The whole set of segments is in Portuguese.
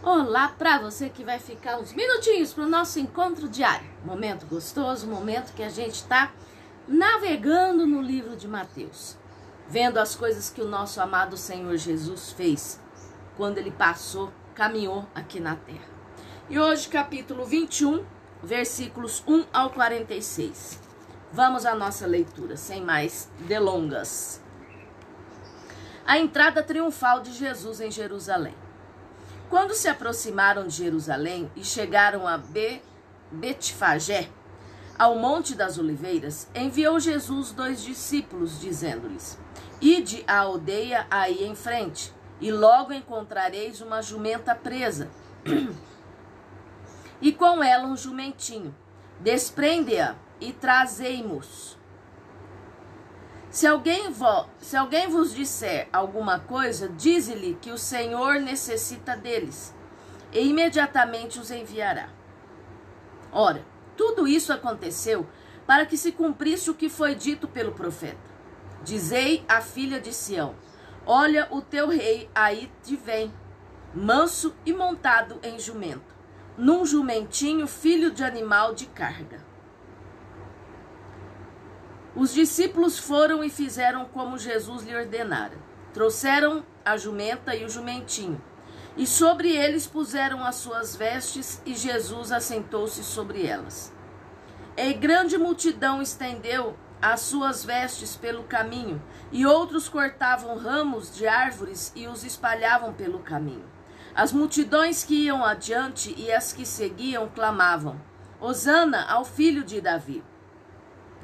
Olá para você que vai ficar uns minutinhos para o nosso encontro diário. Momento gostoso, momento que a gente está navegando no livro de Mateus. Vendo as coisas que o nosso amado Senhor Jesus fez quando ele caminhou aqui na terra. E hoje capítulo 21, versículos 1 ao 46. Vamos à nossa leitura, sem mais delongas. A entrada triunfal de Jesus em Jerusalém. Quando se aproximaram de Jerusalém e chegaram a Betfagé, ao Monte das Oliveiras, enviou Jesus 2 discípulos, dizendo-lhes: Ide à aldeia aí em frente, e logo encontrareis uma jumenta presa, e com ela um jumentinho. Desprende-a e trazei-mos. Se alguém vos disser alguma coisa, dize-lhe que o Senhor necessita deles, e imediatamente os enviará. Ora, tudo isso aconteceu para que se cumprisse o que foi dito pelo profeta. Dizei à filha de Sião: olha, o teu rei aí te vem, manso e montado em jumento, num jumentinho, filho de animal de carga. Os discípulos foram e fizeram como Jesus lhe ordenara. Trouxeram a jumenta e o jumentinho, e sobre eles puseram as suas vestes, e Jesus assentou-se sobre elas. E grande multidão estendeu as suas vestes pelo caminho, e outros cortavam ramos de árvores e os espalhavam pelo caminho. As multidões que iam adiante e as que seguiam clamavam: Hosana ao filho de Davi.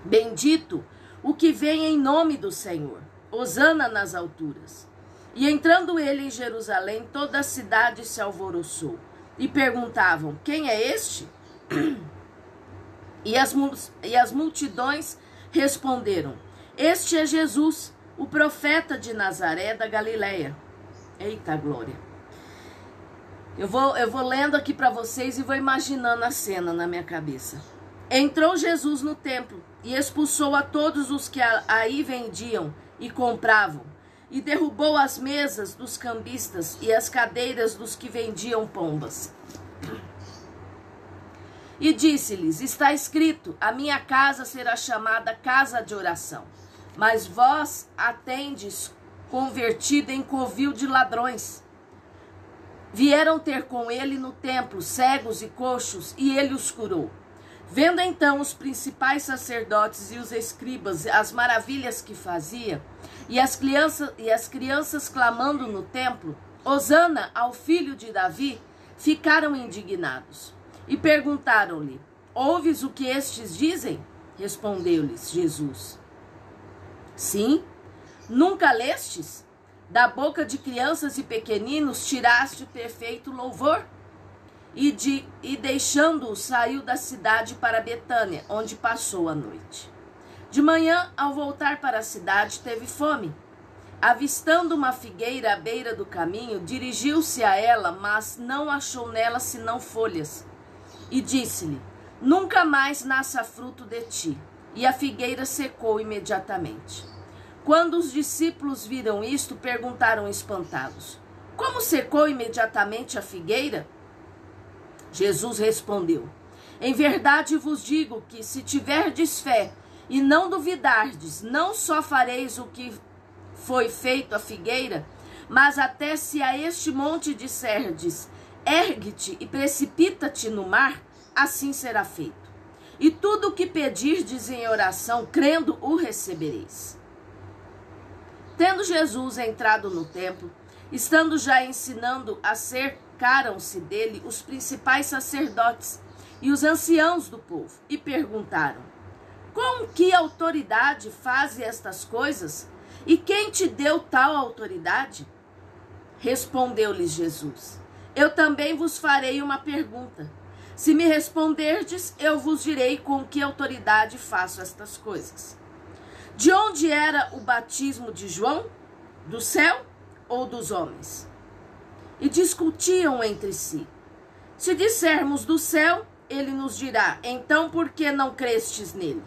Bendito o que vem em nome do Senhor, hosana nas alturas. E entrando ele em Jerusalém, toda a cidade se alvoroçou, e perguntavam: quem é este? E as multidões responderam: este é Jesus, o profeta de Nazaré da Galileia. Eita glória! Eu vou lendo aqui para vocês e vou imaginando a cena na minha cabeça. Entrou Jesus no templo e expulsou a todos os que aí vendiam e compravam, e derrubou as mesas dos cambistas e as cadeiras dos que vendiam pombas. E disse-lhes: está escrito, a minha casa será chamada casa de oração, mas vós a tendes convertida em covil de ladrões. Vieram ter com ele no templo cegos e coxos, e ele os curou. Vendo então os principais sacerdotes e os escribas as maravilhas que fazia, e as crianças clamando no templo, Hosana ao filho de Davi, ficaram indignados. E perguntaram-lhe: ouves o que estes dizem? Respondeu-lhes Jesus: sim, nunca lestes? Da boca de crianças e pequeninos tiraste o perfeito louvor? E deixando-o, saiu da cidade para Betânia, onde passou a noite. De manhã, ao voltar para a cidade, teve fome. Avistando uma figueira à beira do caminho, dirigiu-se a ela, mas não achou nela senão folhas. E disse-lhe: nunca mais nasça fruto de ti. E a figueira secou imediatamente. Quando os discípulos viram isto, perguntaram espantados: como secou imediatamente a figueira? Jesus respondeu: em verdade vos digo que, se tiverdes fé e não duvidardes, não só fareis o que foi feito à figueira, mas até se a este monte disserdes: ergue-te e precipita-te no mar, assim será feito. E tudo o que pedirdes em oração, crendo, o recebereis. Tendo Jesus entrado no templo, estando já ensinando, acercaram-se dele os principais sacerdotes e os anciãos do povo, e perguntaram: com que autoridade fazes estas coisas? E quem te deu tal autoridade? Respondeu-lhes Jesus: eu também vos farei uma pergunta. Se me responderdes, eu vos direi com que autoridade faço estas coisas. De onde era o batismo de João? Do céu ou dos homens? E discutiam entre si. Se dissermos do céu, ele nos dirá: então por que não crestes nele?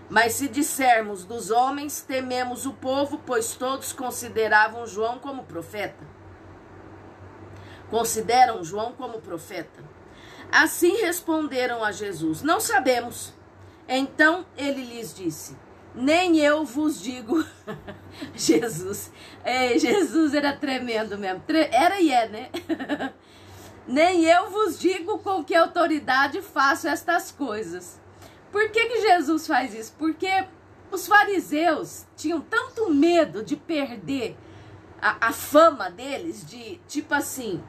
Mas se dissermos dos homens, tememos o povo, pois todos consideravam João como profeta. Consideram João como profeta? Assim responderam a Jesus: não sabemos. Então ele lhes disse: nem eu vos digo. Jesus era tremendo mesmo. Era e é, né? Nem eu vos digo com que autoridade faço estas coisas. Por que Jesus faz isso? Porque os fariseus tinham tanto medo de perder a fama deles, de tipo assim,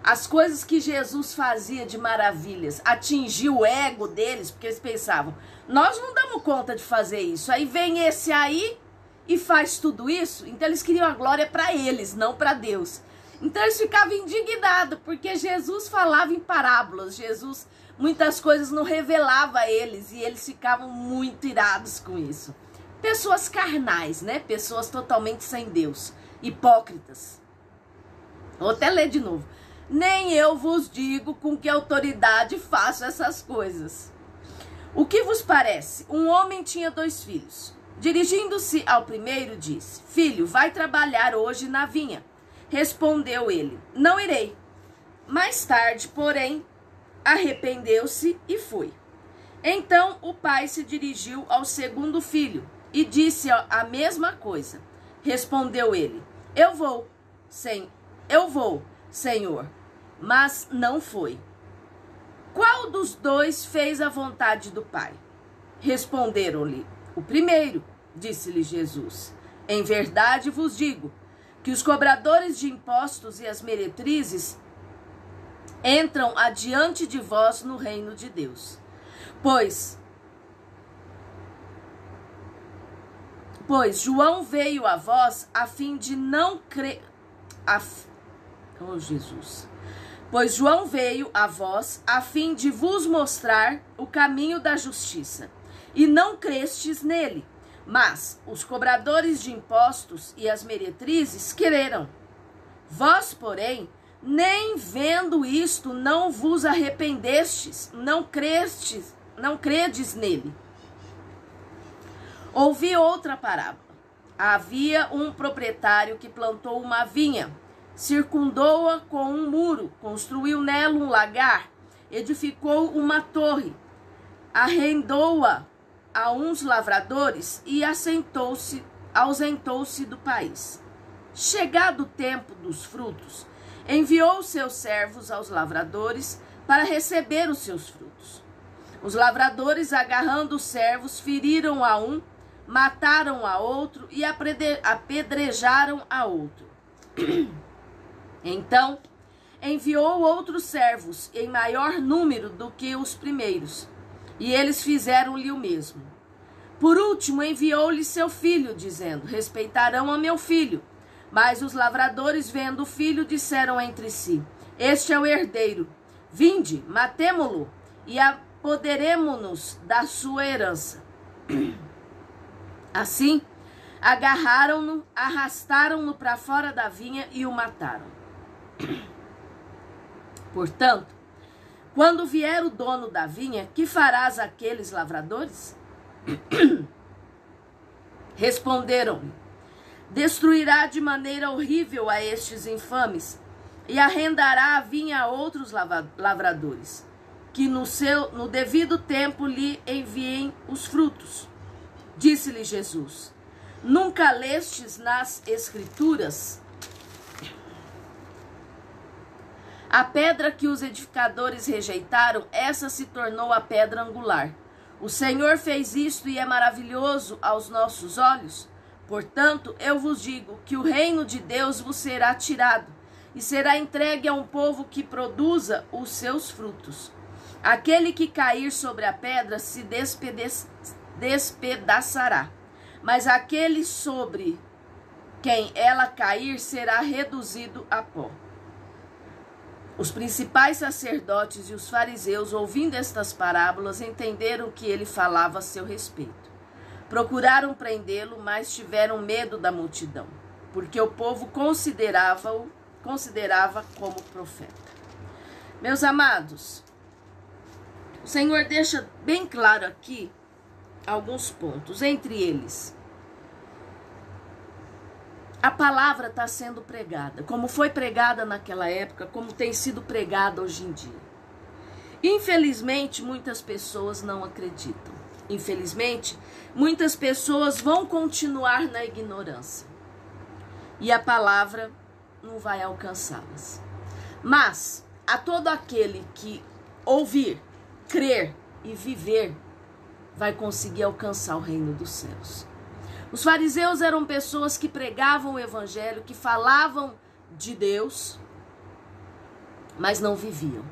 as coisas que Jesus fazia de maravilhas, atingiu o ego deles, porque eles pensavam, nós não damos conta de fazer isso. Aí vem esse aí e faz tudo isso. Então eles queriam a glória para eles, não para Deus. Então eles ficavam indignados, porque Jesus falava em parábolas. Jesus, muitas coisas não revelava a eles, e eles ficavam muito irados com isso. Pessoas carnais, né? Pessoas totalmente sem Deus. Hipócritas. Vou até ler de novo. Nem eu vos digo com que autoridade faço essas coisas. O que vos parece? Um homem tinha 2 filhos. Dirigindo-se ao primeiro, disse: filho, vai trabalhar hoje na vinha. Respondeu ele: não irei. Mais tarde, porém, arrependeu-se e foi. Então o pai se dirigiu ao segundo filho e disse a mesma coisa. Respondeu ele: eu vou, Senhor. Mas não foi. Qual dos 2 fez a vontade do pai? Responderam-lhe: o primeiro. Disse-lhe Jesus: em verdade vos digo que os cobradores de impostos e as meretrizes entram adiante de vós no reino de Deus. Pois João veio a vós a fim de não crer... Pois João veio a vós a fim de vos mostrar o caminho da justiça, e não crestes nele. Mas os cobradores de impostos e as meretrizes creram. Vós, porém, nem vendo isto, não vos arrependestes, não credes nele. Ouvi outra parábola. Havia um proprietário que plantou uma vinha, circundou-a com um muro, construiu nela um lagar, edificou uma torre, arrendou-a a uns lavradores e ausentou-se do país. Chegado o tempo dos frutos, enviou seus servos aos lavradores para receber os seus frutos. Os lavradores, agarrando os servos, feriram a um, mataram a outro e apedrejaram a outro. Então enviou outros servos em maior número do que os primeiros, e eles fizeram-lhe o mesmo. Por último, enviou-lhe seu filho, dizendo: respeitarão a meu filho. Mas os lavradores, vendo o filho, disseram entre si: este é o herdeiro. Vinde, matemo-lo e apoderemo-nos da sua herança. Assim, agarraram-no, arrastaram-no para fora da vinha e o mataram. Portanto, quando vier o dono da vinha, que farás àqueles lavradores? Responderam-lhe: destruirá de maneira horrível a estes infames e arrendará a vinha a outros lavradores, que no devido tempo lhe enviem os frutos. Disse-lhe Jesus: nunca lestes nas Escrituras? A pedra que os edificadores rejeitaram, essa se tornou a pedra angular. O Senhor fez isto e é maravilhoso aos nossos olhos. Portanto, eu vos digo que o reino de Deus vos será tirado e será entregue a um povo que produza os seus frutos. Aquele que cair sobre a pedra se despedaçará, mas aquele sobre quem ela cair será reduzido a pó. Os principais sacerdotes e os fariseus, ouvindo estas parábolas, entenderam que ele falava a seu respeito. Procuraram prendê-lo, mas tiveram medo da multidão, porque o povo considerava como profeta. Meus amados, o Senhor deixa bem claro aqui alguns pontos, entre eles a palavra está sendo pregada, como foi pregada naquela época, como tem sido pregada hoje em dia. Infelizmente, muitas pessoas não acreditam. Infelizmente, muitas pessoas vão continuar na ignorância. E a palavra não vai alcançá-las. Mas, a todo aquele que ouvir, crer e viver, vai conseguir alcançar o reino dos céus. Os fariseus eram pessoas que pregavam o evangelho, que falavam de Deus, mas não viviam.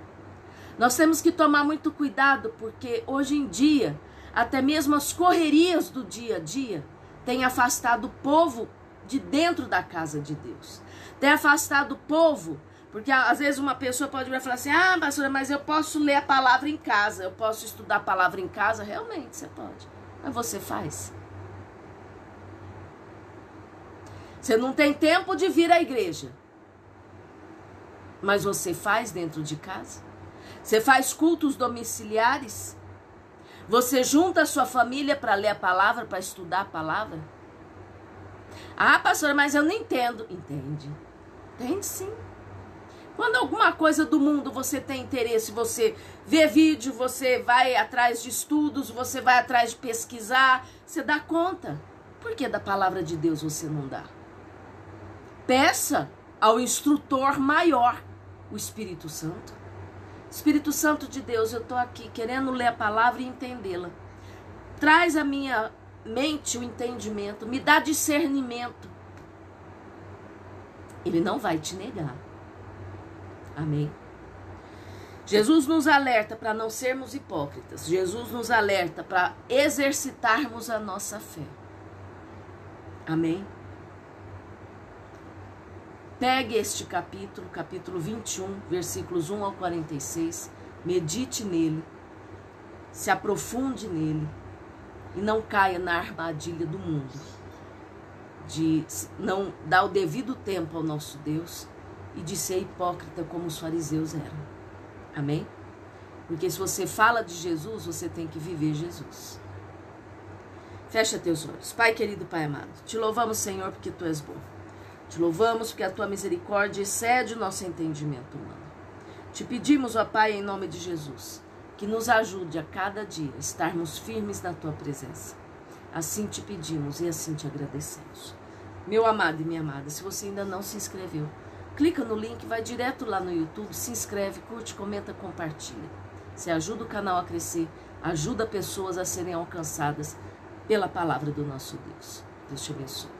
Nós temos que tomar muito cuidado, porque hoje em dia, até mesmo as correrias do dia a dia têm afastado o povo de dentro da casa de Deus. Tem afastado o povo, porque às vezes uma pessoa pode vir e falar assim: ah, pastora, mas eu posso ler a palavra em casa, eu posso estudar a palavra em casa. Realmente, você pode. Mas você faz? Você não tem tempo de vir à igreja, mas você faz dentro de casa? Você faz cultos domiciliares? Você junta a sua família para ler a palavra, para estudar a palavra? Ah, pastora, mas eu não entendo. Entende? Entende sim. Quando alguma coisa do mundo você tem interesse, você vê vídeo, você vai atrás de estudos, você vai atrás de pesquisar, você dá conta. Por que da palavra de Deus você não dá? Peça ao instrutor maior, o Espírito Santo. Espírito Santo de Deus, eu estou aqui querendo ler a palavra e entendê-la. Traz à minha mente o entendimento, me dá discernimento. Ele não vai te negar. Amém? Jesus nos alerta para não sermos hipócritas. Jesus nos alerta para exercitarmos a nossa fé. Amém? Pegue este capítulo, capítulo 21, versículos 1 ao 46, medite nele, se aprofunde nele e não caia na armadilha do mundo, de não dar o devido tempo ao nosso Deus e de ser hipócrita como os fariseus eram. Amém? Porque se você fala de Jesus, você tem que viver Jesus. Fecha teus olhos. Pai querido, Pai amado, te louvamos, Senhor, porque Tu és bom. Te louvamos porque a Tua misericórdia excede o nosso entendimento humano. Te pedimos, ó Pai, em nome de Jesus, que nos ajude a cada dia a estarmos firmes na Tua presença. Assim te pedimos e assim te agradecemos. Meu amado e minha amada, se você ainda não se inscreveu, clica no link, vai direto lá no YouTube, se inscreve, curte, comenta, compartilha. Você ajuda o canal a crescer, ajuda pessoas a serem alcançadas pela palavra do nosso Deus. Deus te abençoe.